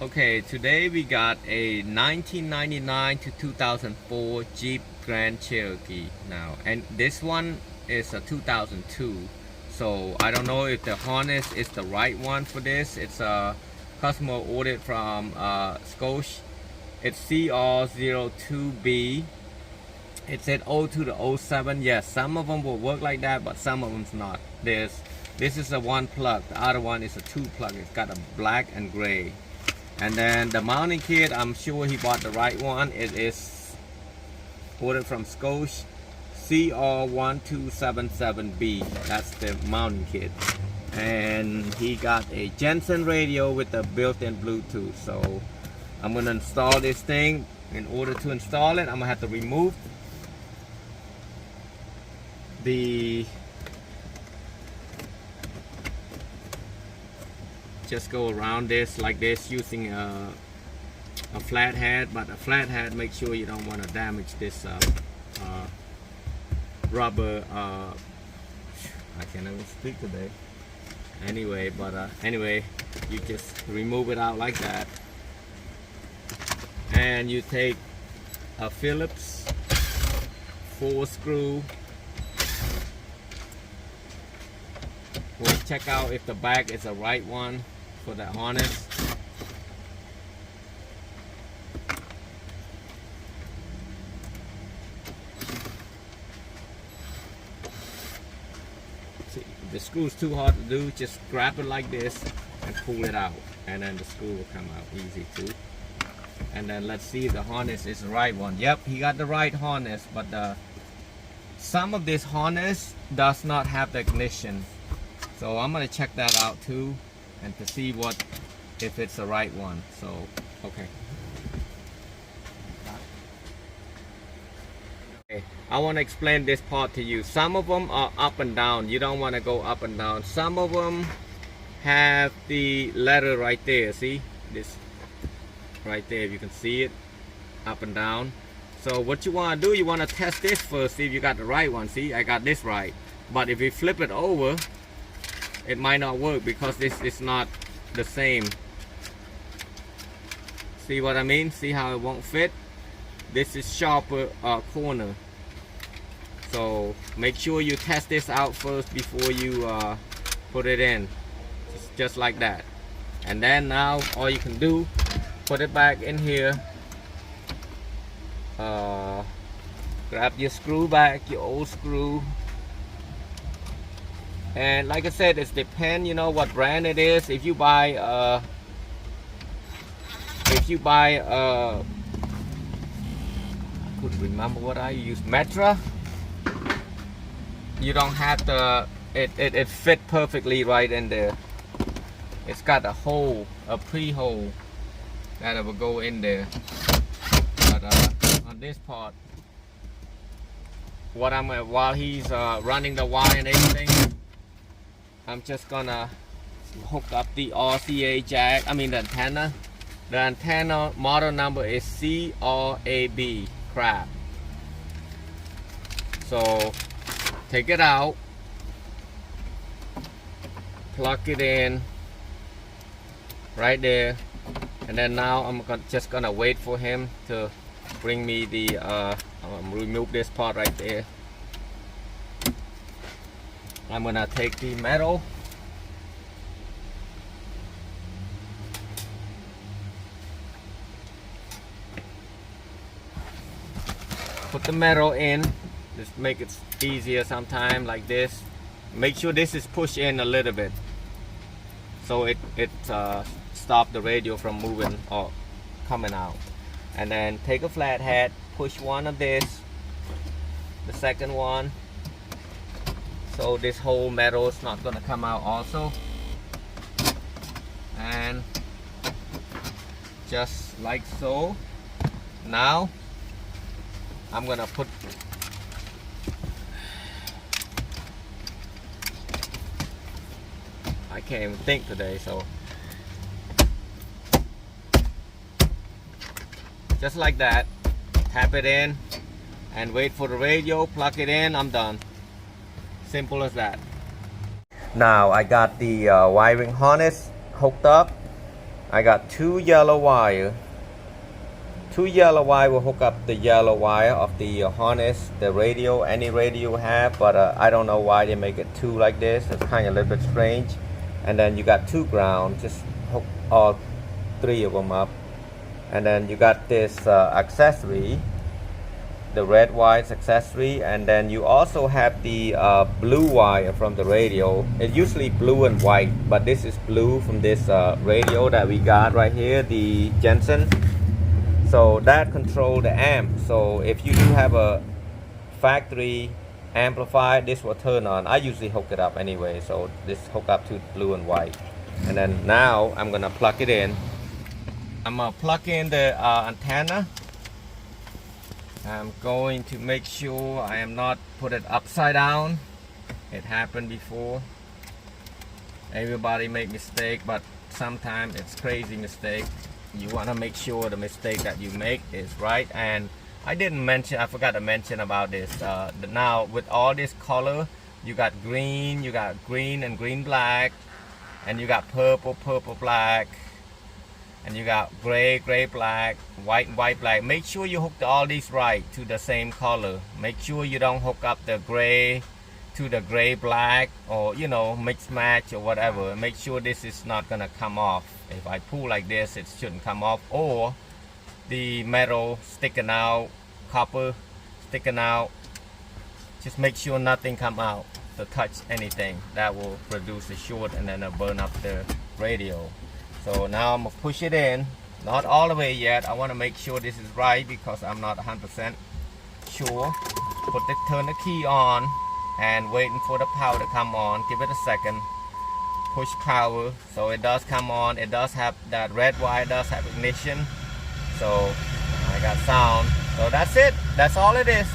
Okay, today we got a 1999 to 2004 Jeep Grand Cherokee now, and this one is a 2002. So I don't know if the harness is the right one for this. It's a customer ordered from Scotia. It's CR02B. It said 02 to 07. Yes, some of them will work like that, but some of them's not. This is a one plug. The other one is a two plug. It's got a black and gray. And then the mounting kit, I'm sure he bought the right one. It is ordered from Scotia, CR1277B. That's the mounting kit. And he got a Jensen radio with the built-in Bluetooth. So I'm gonna install this thing. In order to install it, I'm gonna have to remove the just go around this like this using a flathead, but a flathead, make sure you don't want to damage this rubber I can't even speak today anyway, but anyway, you just remove it out like that, and you take a Phillips 4-screw. We'll check out if the back is the right one for that harness. See, if the screw's too hard to do, just grab it like this and pull it out, and then the screw will come out easy too. And then let's see if the harness is the right one. Yep, he got the right harness, but some of this harness does not have the ignition. So I'm gonna check that out too, and to see if it's the right one. So okay. I want to explain this part to you. Some of them are up and down. You don't want to go up and down. Some of them have the letter right there. See this right there? You can see it up and down. So what you want to do, you want to test this first, see if you got the right one. See, I got this right. But if you flip it over, it might not work because this is not the same. See what I mean? See how it won't fit? This is sharper corner. So make sure you test this out first before you put it in. Just like that. And then now all you can do, put it back in here. Grab your screw back, your old screw. And like I said, it depends, you know, what brand it is. If you buy I couldn't remember what I used, Metra, you don't have to, it fit perfectly right in there. It's got a hole, a pre-hole that will go in there. But on this part, while he's running the wire and everything, I'm just gonna hook up the RCA jack, the antenna. The antenna model number is CRAB, crab. So take it out, plug it in right there, and then now I'm just gonna wait for him to bring me the remove this part right there. I'm gonna take the metal, put the metal in, just make it easier sometime like this. Make sure this is pushed in a little bit so it stop the radio from moving or coming out. And then take a flathead, push one of this, the second one, so this whole metal is not going to come out also. And just like so. Now I'm going to put I can't even think today, so just like that, tap it in and wait for the radio, plug it in, I'm done. Simple as that. Now I got the wiring harness hooked up, I got two yellow wire. Two yellow wire will hook up the yellow wire of the harness, the radio, any radio you have, but I don't know why they make it two like this. It's kind of a little bit strange. And then you got two ground, just hook all three of them up. And then you got this accessory, the red wire's accessory, and then you also have the blue wire from the radio. It's usually blue and white, but this is blue from this radio that we got right here, the Jensen. So that control the amp. So if you do have a factory amplifier, this will turn on. I usually hook it up anyway, so this hook up to blue and white. And then now I'm gonna plug it in. I'm gonna plug in the antenna. I'm going to make sure I am not put it upside down. It happened before. Everybody make mistake, but sometimes it's crazy mistake. You want to make sure the mistake that you make is right. And I forgot to mention about this. Now with all this color, you got green and green black, and you got purple black, and you got gray black, white black. Make sure you hook all these right to the same color. Make sure you don't hook up the gray to the gray black, or mix match or whatever. Make sure this is not gonna come off. If I pull like this, it shouldn't come off, or the metal sticking out, copper sticking out. Just make sure nothing come out to touch anything. That will produce a short and then it'll burn up the radio. So now I'm gonna push it in, not all the way yet. I want to make sure this is right because I'm not 100% sure. Turn the key on and waiting for the power to come on. Give it a second. Push power, so it does come on. It does have that red wire, does have ignition. So I got sound. So that's it. That's all it is.